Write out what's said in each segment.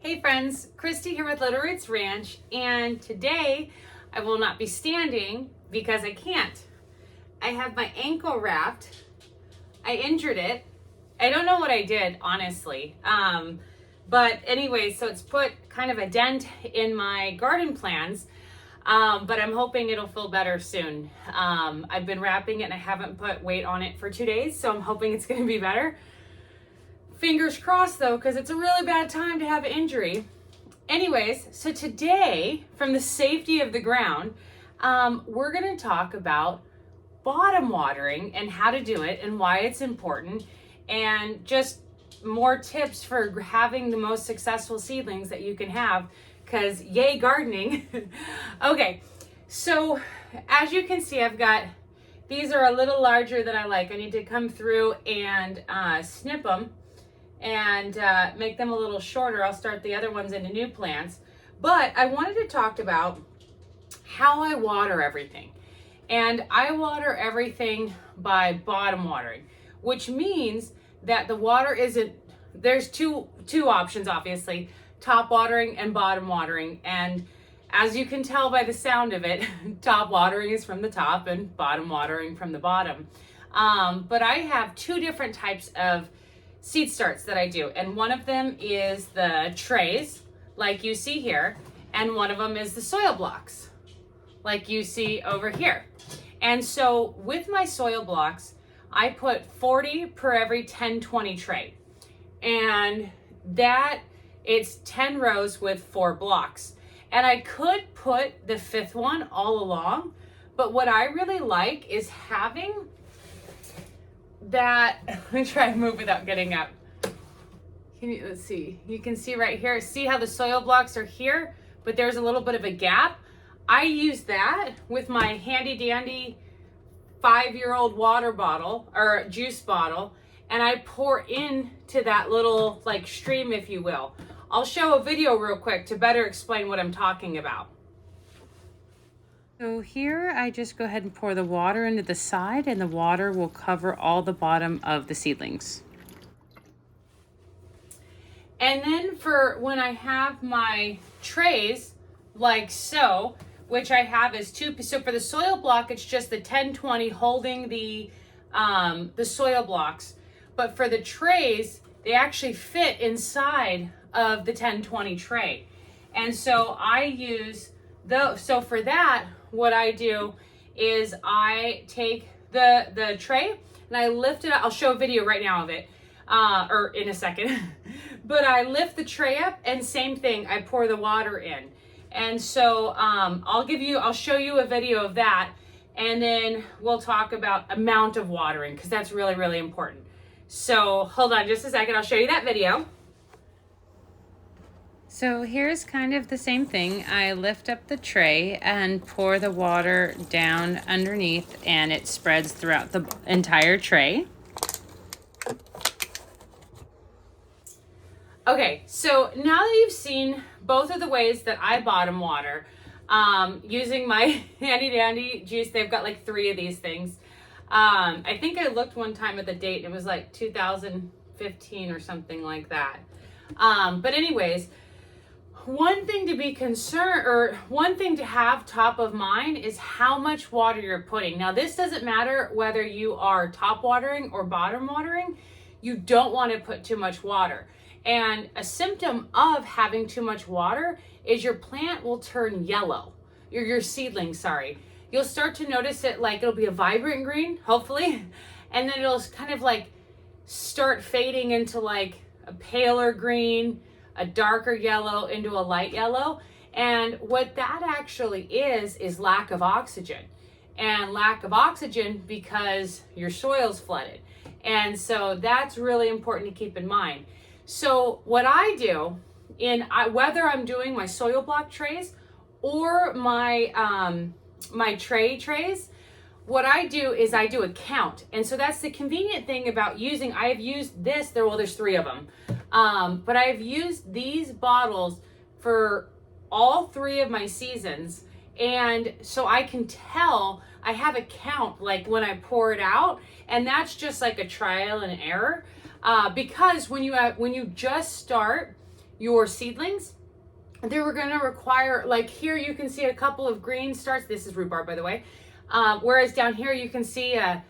Hey friends, Christy here with Little Roots Ranch, and today I will not be standing because I can't. I have my ankle wrapped. I injured it. I don't know what I did, honestly. But anyway, so it's put kind of a dent in my garden plans, but I'm hoping it'll feel better soon. I've been wrapping it and I haven't put weight on it for 2 days, so I'm hoping it's gonna be better. Fingers crossed though, because it's a really bad time to have an injury. Anyways, so today, from the safety of the ground, we're going to talk about bottom watering and how to do it and why it's important, and just more tips for having the most successful seedlings that you can have, because yay gardening. Okay, so as you can see, I've got, these are a little larger than I like. I need to come through and snip them and make them a little shorter. I'll start the other ones into new plants. But I wanted to talk about how I water everything. And I water everything by bottom watering, which means that the water isn't, there's two options, obviously, top watering and bottom watering. And as you can tell by the sound of it, top watering is from the top and bottom watering from the bottom. But I have two different types of seed starts that I do, and one of them is the trays like you see here, and one of them is the soil blocks like you see over here. And so with my soil blocks, I put 40 per every 10-20 tray, and that it's 10 rows with 4 blocks. And I could put the 5th one all along, but what I really like is having that, let me try and move without getting up. Let's see, you can see right here, see how the soil blocks are here, but there's a little bit of a gap. I use that with my handy dandy 5-year-old water bottle or juice bottle, and I pour into that little like stream, if you will. I'll show a video real quick to better explain what I'm talking about. So here I just go ahead and pour the water into the side, and the water will cover all the bottom of the seedlings. And then for when I have my trays like so, which I have is 2, so for the soil block, it's just the 10-20 holding the soil blocks. But for the trays, they actually fit inside of the 10-20 tray. And so I use those, so for that, what I do is I take the tray and I lift it up. I'll show a video right now of it, or in a second. But I lift the tray up, and same thing, I pour the water in. And so I'll show you a video of that, and then we'll talk about amount of watering, because that's really, really important. So hold on just a second, I'll show you that video. So here's kind of the same thing. I lift up the tray and pour the water down underneath, and it spreads throughout the entire tray. Okay, so now that you've seen both of the ways that I bottom water, using my handy dandy juice, they've got like 3 of these things. I think I looked one time at the date, and it was like 2015 or something like that. But anyways, one thing to be concerned, or one thing to have top of mind, is how much water you're putting. Now, this doesn't matter whether you are top watering or bottom watering. You don't want to put too much water. And a symptom of having too much water is your plant will turn yellow. Your seedling, sorry. You'll start to notice it, like it'll be a vibrant green, hopefully, and then it'll kind of like start fading into like a paler green, a darker yellow, into a light yellow. And what that actually is lack of oxygen. And lack of oxygen because your soil's flooded. And so that's really important to keep in mind. So what I do, whether I'm doing my soil block trays or my my trays, what I do is I do a count. And so that's the convenient thing about using, I have used this, there's 3 of them. But I've used these bottles for all 3 of my seasons. And so I can tell, I have a count like when I pour it out, and that's just like a trial and error. Because when you just start, your seedlings, they were going to require, like here you can see a couple of green starts. This is rhubarb, by the way. Whereas down here you can see a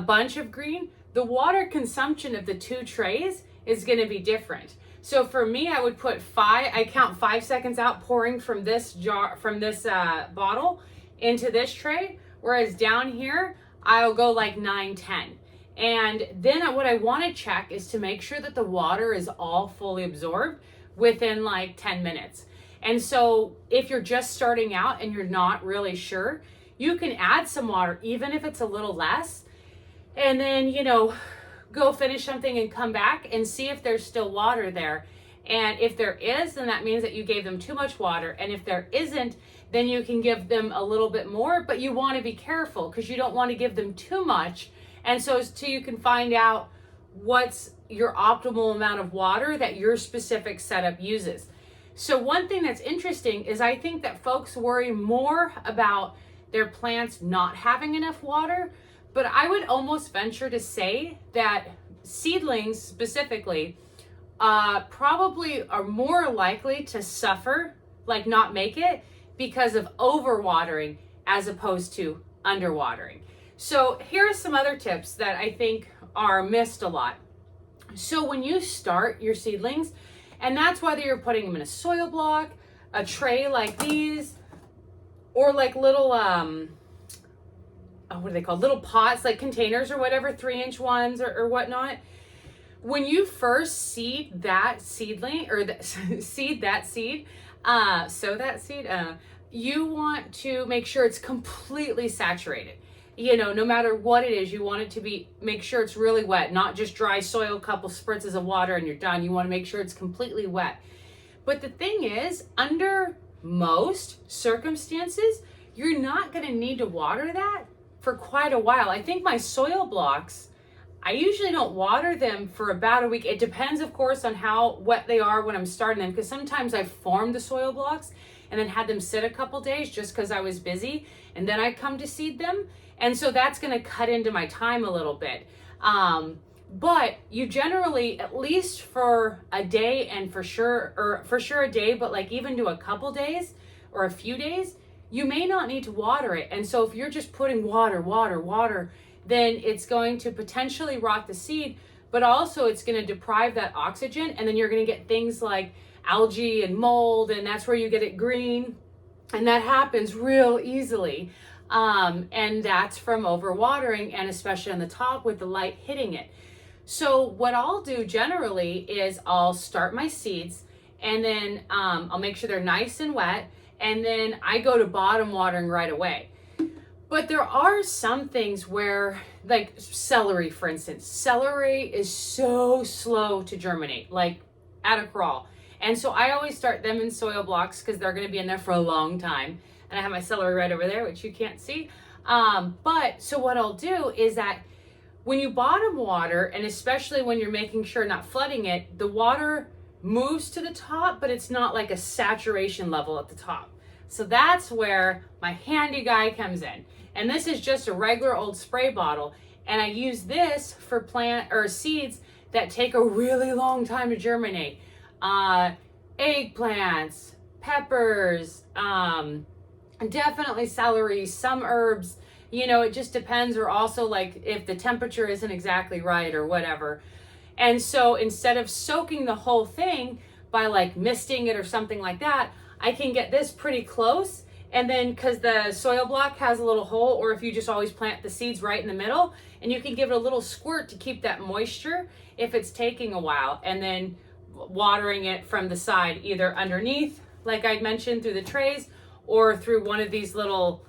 bunch of green. The water consumption of the 2 trays is going to be different. So for me, I would put I count 5 seconds out pouring from this jar, from this bottle into this tray. Whereas down here, I'll go like 9, 10. And then what I want to check is to make sure that the water is all fully absorbed within like 10 minutes. And so if you're just starting out and you're not really sure, you can add some water, even if it's a little less, and then, you know, go finish something and come back and see if there's still water there. And if there is, then that means that you gave them too much water. And if there isn't, then you can give them a little bit more, but you want to be careful because you don't want to give them too much. And so you can find out what's your optimal amount of water that your specific setup uses. So one thing that's interesting is I think that folks worry more about their plants not having enough water, but I would almost venture to say that seedlings specifically probably are more likely to suffer, like not make it, because of overwatering as opposed to underwatering. So here are some other tips that I think are missed a lot. So when you start your seedlings, and that's whether you're putting them in a soil block, a tray like these, or like little, what are they called? Little pots, like containers or whatever, 3-inch ones or whatnot. When you first seed that seedling, or sow that seed, you want to make sure it's completely saturated. You know, no matter what it is, you want it to make sure it's really wet, not just dry soil, couple spritzes of water and you're done. You want to make sure it's completely wet. But the thing is, under most circumstances, you're not going to need to water that for quite a while. I think my soil blocks, I usually don't water them for about a week. It depends, of course, on how wet they are when I'm starting them, because sometimes I formed the soil blocks and then had them sit a couple days just because I was busy, and then I come to seed them. And so that's going to cut into my time a little bit. But you generally, at least for a day, and for sure a day, but like even to a couple days or a few days, you may not need to water it. And so if you're just putting water, then it's going to potentially rot the seed, but also it's going to deprive that oxygen. And then you're going to get things like algae and mold, and that's where you get it green. And that happens real easily. And that's from overwatering, and especially on the top with the light hitting it. So what I'll do generally is I'll start my seeds, and then I'll make sure they're nice and wet, and then I go to bottom watering right away. But there are some things where, like celery, for instance, celery is so slow to germinate, like at a crawl. And so I always start them in soil blocks because they're going to be in there for a long time. And I have my celery right over there, which you can't see. But so what I'll do is that when you bottom water, and especially when you're making sure not flooding it, the water moves to the top, but it's not like a saturation level at the top. So that's where my handy guy comes in. And this is just a regular old spray bottle. And I use this for plant or seeds that take a really long time to germinate. Eggplants, peppers, definitely celery, some herbs, you know, it just depends. Or also like if the temperature isn't exactly right or whatever. And so instead of soaking the whole thing by like misting it or something like that, I can get this pretty close. And then because the soil block has a little hole, or if you just always plant the seeds right in the middle, and you can give it a little squirt to keep that moisture if it's taking a while, and then watering it from the side, either underneath, like I'd mentioned, through the trays, or through one of these little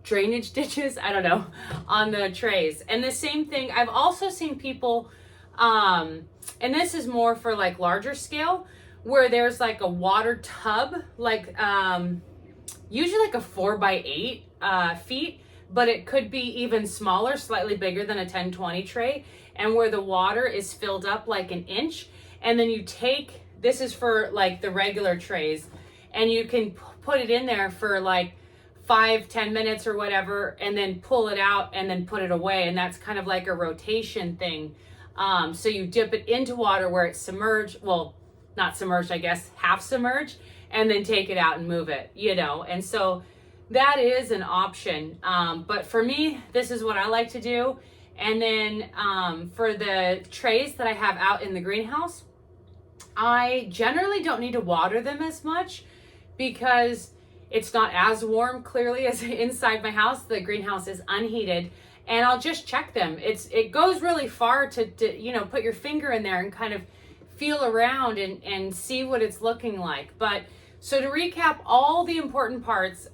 drainage ditches, I don't know, on the trays. And the same thing, I've also seen people, and this is more for like larger scale, where there's like a water tub, like usually like a 4x8 feet, but it could be even smaller, slightly bigger than a 1020 tray, and where the water is filled up like an inch. And then you take, this is for like the regular trays, and you can put it in there for like 5-10 minutes or whatever, and then pull it out and then put it away. And that's kind of like a rotation thing. So you dip it into water where it's submerged. Well, not submerged, I guess, half submerged, and then take it out and move it, you know. And so that is an option. But for me, this is what I like to do. And then for the trays that I have out in the greenhouse, I generally don't need to water them as much because it's not as warm clearly as inside my house. The greenhouse is unheated, and I'll just check them. It goes really far to you know, put your finger in there and kind of feel around and see what it's looking like. But so to recap, all the important parts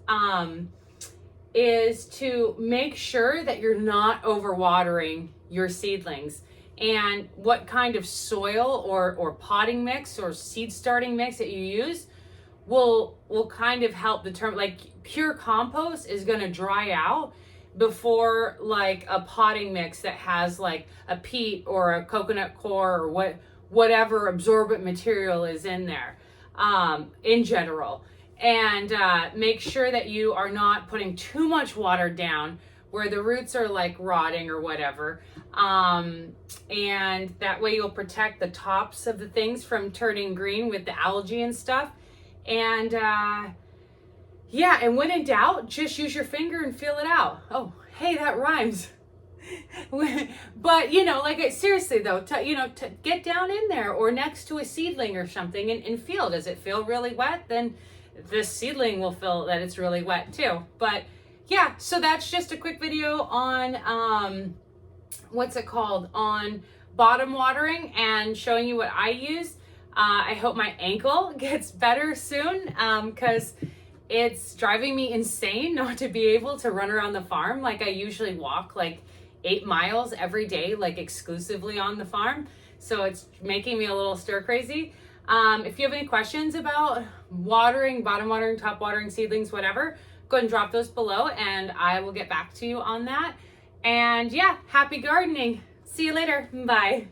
is to make sure that you're not overwatering your seedlings, and what kind of soil or potting mix or seed starting mix that you use will kind of help determine. Like pure compost is going to dry out before like a potting mix that has like a peat or a coconut coir or whatever absorbent material is in there in general. And make sure that you are not putting too much water down where the roots are like rotting or whatever. And that way you'll protect the tops of the things from turning green with the algae and stuff. And yeah, and when in doubt, just use your finger and feel it out. Oh, hey, that rhymes. But you know, like seriously though, get down in there or next to a seedling or something and feel, does it feel really wet? Then this seedling will feel that it's really wet too. But yeah, so that's just a quick video on what's it called, on bottom watering and showing you what I use. I hope my ankle gets better soon because it's driving me insane not to be able to run around the farm. Like I usually walk like 8 miles every day, like exclusively on the farm. So it's making me a little stir crazy. If you have any questions about watering, bottom watering, top watering, seedlings, whatever, go ahead and drop those below and I will get back to you on that. And yeah, happy gardening. See you later. Bye.